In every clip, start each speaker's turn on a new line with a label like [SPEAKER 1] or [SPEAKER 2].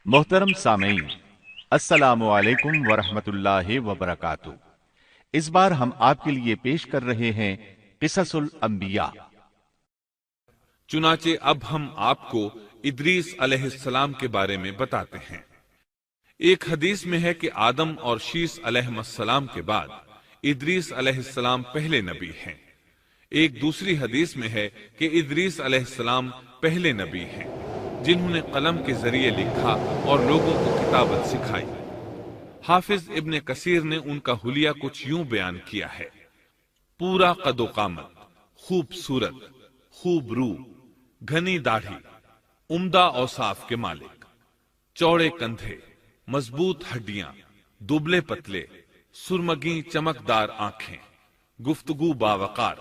[SPEAKER 1] मोहतरम सामीन, अस्सलामु अलैकुम वरहमतुल्लाहि वबरकातुहू। इस बार हम आपके लिए पेश कर रहे हैं क़िससुल अंबिया।
[SPEAKER 2] चुनाचे अब हम आपको इदरीस अलैहिस्सलाम के बारे में बताते हैं। एक हदीस में है कि आदम और शीस अलैहिस्सलाम के बाद इदरीस अलैहिस्सलाम पहले नबी हैं। एक दूसरी हदीस में है कि इदरीस अलैहिस्सलाम पहले नबी हैं जिन्होंने कलम के जरिए लिखा और लोगों को किताबत सिखाई। हाफिज इब्ने कसीर ने उनका हुलिया कुछ यूं बयान किया है: पूरा कदो कामत, खूबसूरत, खूब रू, घनी दाढ़ी, उम्दा औसाफ के मालिक, चौड़े कंधे, मजबूत हड्डियां, दुबले पतले, सुरमगी चमकदार आंखें, गुफ्तगू बावकार,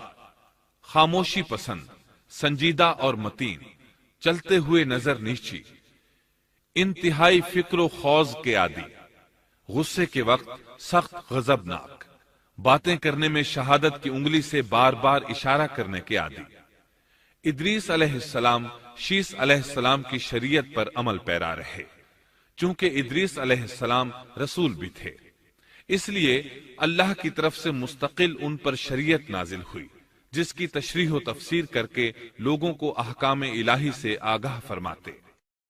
[SPEAKER 2] खामोशी पसंद, संजीदा और मतीन, चलते हुए नजर नीची, इंतहाई फिक्र खौज के आदि, गुस्से के वक्त सख्त गजबनाक, बातें करने में शहादत की उंगली से बार बार इशारा करने के आदि। इदरीस अलैहिस्सलाम शीस अलैहिस्सलाम की शरीयत पर अमल पैरा रहे। चूंकि इदरीस अलैहिस्सलाम रसूल भी थे, इसलिए अल्लाह की तरफ से मुस्तकिल उन पर शरीयत नाजिल हुई, जिसकी तशरीह व तफसीर करके लोगों को अहकाम इलाही से आगाह फरमाते।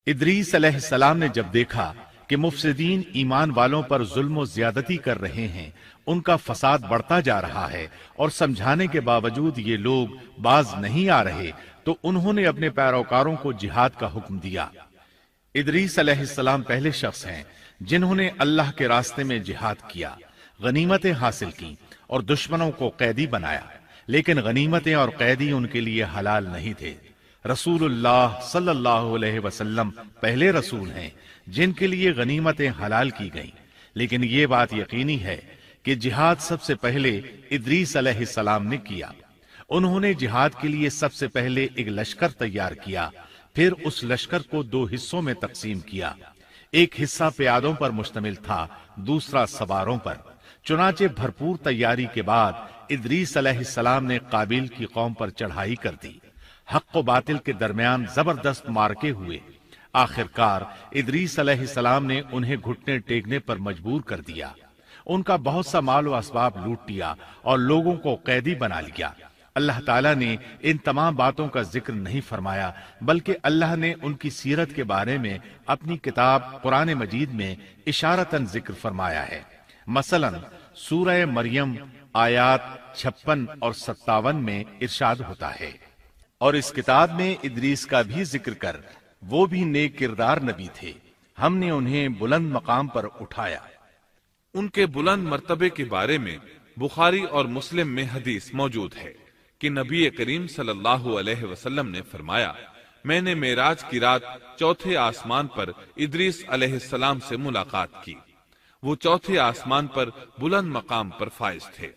[SPEAKER 1] इदरीस अलैहिस्सलाम ने जब देखा कि मुफसिदीन ईमान वालों पर जुल्म ज्यादती कर रहे हैं, उनका फसाद बढ़ता जा रहा है और समझाने के बावजूद ये लोग बाज नहीं आ रहे, तो उन्होंने अपने पैरोकारों को जिहाद का हुक्म दिया। इदरीस अलैहिस्सलाम पहले शख्स हैं जिन्होंने अल्लाह के रास्ते में जिहाद किया, गनीमतें हासिल की और दुश्मनों को कैदी बनाया। लेकिन गनीमतें और कैदी उनके लिए हलाल नहीं थे। रसूलुल्लाह सल्लल्लाहु अलैहि वसल्लम पहले रसूल हैं जिनके लिए गनीमतें हलाल की गईं। लेकिन ये बात यकीनी है कि जिहाद सबसे पहले इदरीस अलैहिस्सलाम ने किया। उन्होंने जिहाद के लिए सबसे पहले एक लश्कर तैयार किया, फिर उस लश्कर को दो हिस्सों में तकसीम किया। एक हिस्सा प्यादों पर मुश्तमिल था, दूसरा सवारों पर। चुनाचे भरपूर तैयारी के बाद इदरीस अलैहिस्सलाम ने काबिल की कौम पर चढ़ाई कर दी। हक व बातिल के दरमियान जबरदस्त मारके हुए। आखिरकार इदरीस अलैहिस्सलाम ने उन्हें घुटने टेकने पर मजबूर कर दिया। उनका बहुत सा माल व असबाब लूट लिया और लोगों को कैदी बना लिया। अल्लाह ताला ने इन तमाम बातों का जिक्र नहीं फरमाया, बल्कि अल्लाह ने उनकी सीरत के बारे में अपनी किताब कुरान मजीद में इशारतन जिक्र फरमाया है। मसलन सूरह मरियम आयात 56 और 57 में इरशाद होता है, और इस किताब में इदरीस का भी जिक्र कर, वो भी नेक किरदार नबी थे, हमने उन्हें बुलंद मकाम पर उठाया।
[SPEAKER 2] उनके बुलंद मर्तबे के बारे में बुखारी और मुस्लिम में हदीस मौजूद है कि नबी करीम सल्लल्लाहु अलैहि वसल्लम ने फरमाया, मैंने मेराज की रात चौथे आसमान पर इदरीस अलैहिस्सलाम से मुलाकात की। वो चौथे आसमान पर बुलंद मकाम पर फाइज थे।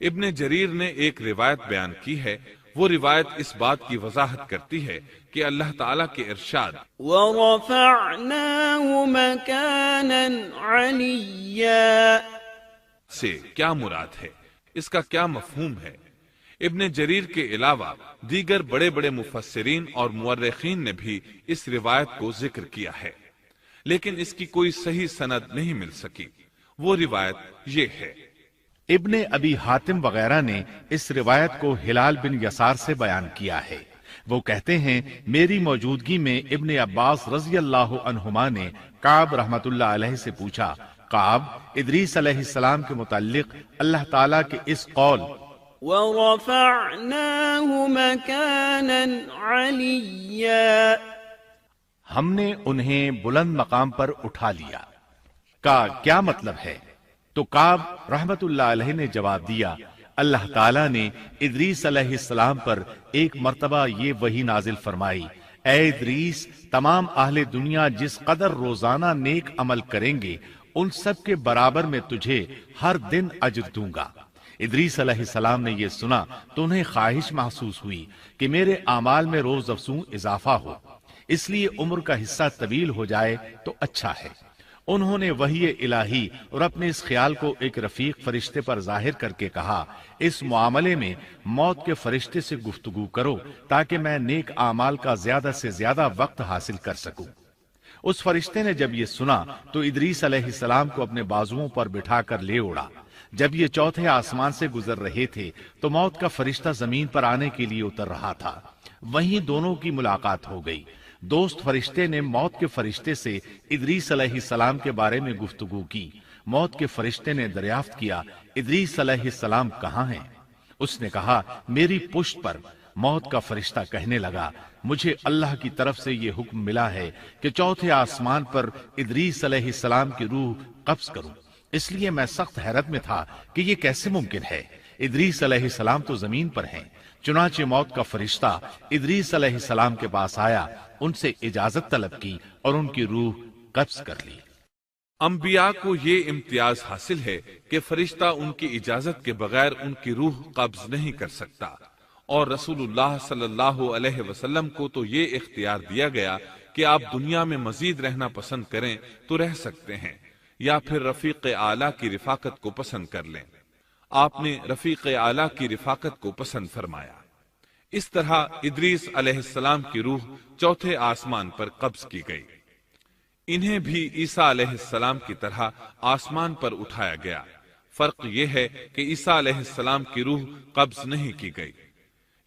[SPEAKER 2] इब्ने जरीर ने एक रिवायत बयान की है। वो रिवायत इस बात की वजाहत करती है कि अल्लाह ताला के इरशाद
[SPEAKER 3] वरफ़अनाहु मकानन अलिय्या
[SPEAKER 2] से क्या मुराद है, इसका क्या मफहूम है। इब्ने जरीर के अलावा दीगर बड़े बड़े मुफस्सिरीन और मुअर्रिखीन ने भी इस रिवायत को जिक्र किया है, लेकिन इसकी कोई सही सनद नहीं मिल सकी। वो रिवायत ये है।
[SPEAKER 1] इब्ने अबी हातिम वगैरह ने इस रिवायत को हिलाल बिन यसार से बयान किया है। वो कहते हैं, मेरी मौजूदगी में इब्ने अब्बास रज़ी अल्लाहु अन्हुमा ने काब रहमतुल्लाह अलैहि से पूछा, काब, इदरीस अलैहिस्सलाम के मुताल्लिक अल्लाह ताला के इस कौल
[SPEAKER 3] वरफ़अनाहु मकानन अलिय्या,
[SPEAKER 1] हमने उन्हें बुलंद मकाम पर उठा लिया, का क्या मतलब है? तो काब रहमतुल्लाह अलैहि ने जवाब दिया, अल्लाह ताला ने इदरीस अलैहिस्सलाम पर एक मर्तबा ये वही नाजिल फरमाई, ऐ इदरीस, तमाम अहले दुनिया जिस कदर रोजाना नेक अमल करेंगे, उन सब के बराबर में तुझे हर दिन अज्र दूंगा। इदरीस अलैहिस्सलाम ने यह सुना तो उन्हें ख्वाहिश महसूस हुई कि मेरे आमाल में रोज अफसू इजाफा हो, इसलिए उम्र का हिस्सा तवील हो जाए तो अच्छा है। उन्होंने वही इलाही और अपने इस ख्याल को एक रफीक फरिश्ते पर जाहिर करके कहा, इस मामले में मौत के फरिश्ते से गुफ्तगू करो ताकि मैं नेक आमाल का ज्यादा से ज्यादा वक्त हासिल कर सकूं। उस फरिश्ते ने जब ये सुना तो इदरीस अलैहिस्सलाम को अपने बाजुओं पर बिठा कर ले उड़ा। जब ये चौथे आसमान से गुजर रहे थे तो मौत का फरिश्ता जमीन पर आने के लिए उतर रहा था। वहीं दोनों की मुलाकात हो गई। दोस्त फरिश्ते ने मौत के फरिश्ते से इदरीस अलैहिस्सलाम के बारे में गुफ्तगू की। मौत के फरिश्ते ने दरियाफ्त किया, इदरीस अलैहिस्सलाम कहाँ हैं? उसने कहा, मेरी पुश्त पर। मौत का फरिश्ता कहने लगा, मुझे अल्लाह की तरफ से ये हुक्म मिला है कि चौथे आसमान पर इदरीस अलैहिस्सलाम की रूह कब्ज करूं। इसलिए मैं सख्त हैरत में था कि ये कैसे मुमकिन है। इदरीस अलैहिस्सलाम तो जमीन पर हैं। चुनाचे मौत का फरिश्ता इदरीस अलैहिस्सलाम के पास आया, उनसे इजाजत तलब की और उनकी रूह कब्ज कर ली।
[SPEAKER 2] अंबिया को ये इम्तियाज हासिल है कि फरिश्ता उनकी इजाजत के बगैर उनकी रूह कब्ज नहीं कर सकता, और रसूलुल्लाह सल्लल्लाहु अलैहि वसल्लम को तो ये इख्तियार दिया गया कि आप दुनिया में मजीद रहना पसंद करें तो रह सकते हैं, या फिर रफीक आला की रिफाकत को पसंद कर लें। आपने रफीक आला की रिफाकत को पसंद फरमाया। इस तरह इदरीस अलैहिस्सलाम की रूह चौथे आसमान पर कब्ज की गई। इन्हें भी ईसा अलैहिस्सलाम की तरह आसमान पर उठाया गया। फर्क यह है कि ईसा अलैहिस्सलाम की रूह कब्ज नहीं की गई।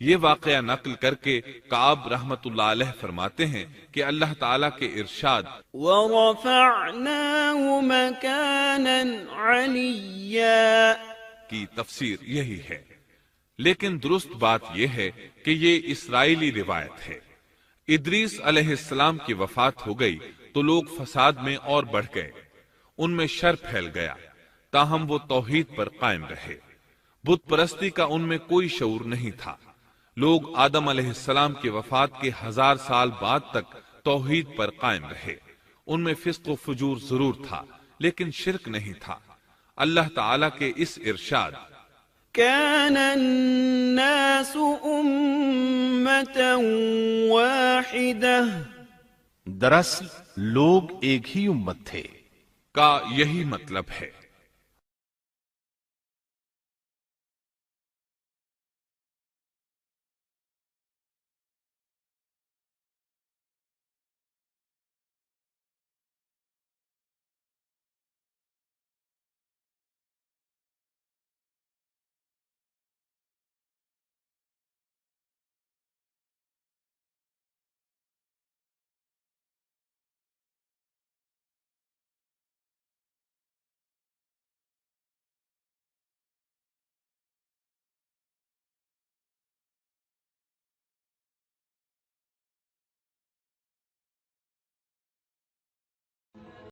[SPEAKER 2] ये वाकया नकल करके काब रहमतुल्लाह अलैह फरमाते हैं कि अल्लाह ताला के इरशाद
[SPEAKER 3] वरफ़अनाहु मकानन अलिय्या
[SPEAKER 2] की तफसीर यही है। लेकिन दुरुस्त बात यह है कि ये इस्राइली रिवायत है। इदरीस अलैहिस्सलाम की वफात हो गई तो लोग फसाद में और बढ़ गए, उनमें शर फैल गया, ताहम वो तौहीद पर कायम रहे। बुत परस्ती का उनमें कोई शऊर नहीं था। लोग आदम अलैहिस्सलाम की वफात के 1000 साल बाद तक तौहीद पर कायम रहे। उनमें फिस्क व फुजूर जरूर था, लेकिन शिरक नहीं था। अल्लाह ताला के इस इरशाद
[SPEAKER 3] कान अन्नासु उम्मतन वाहिदह,
[SPEAKER 1] दरअसल लोग एक ही उम्मत थे,
[SPEAKER 2] का यही मतलब है।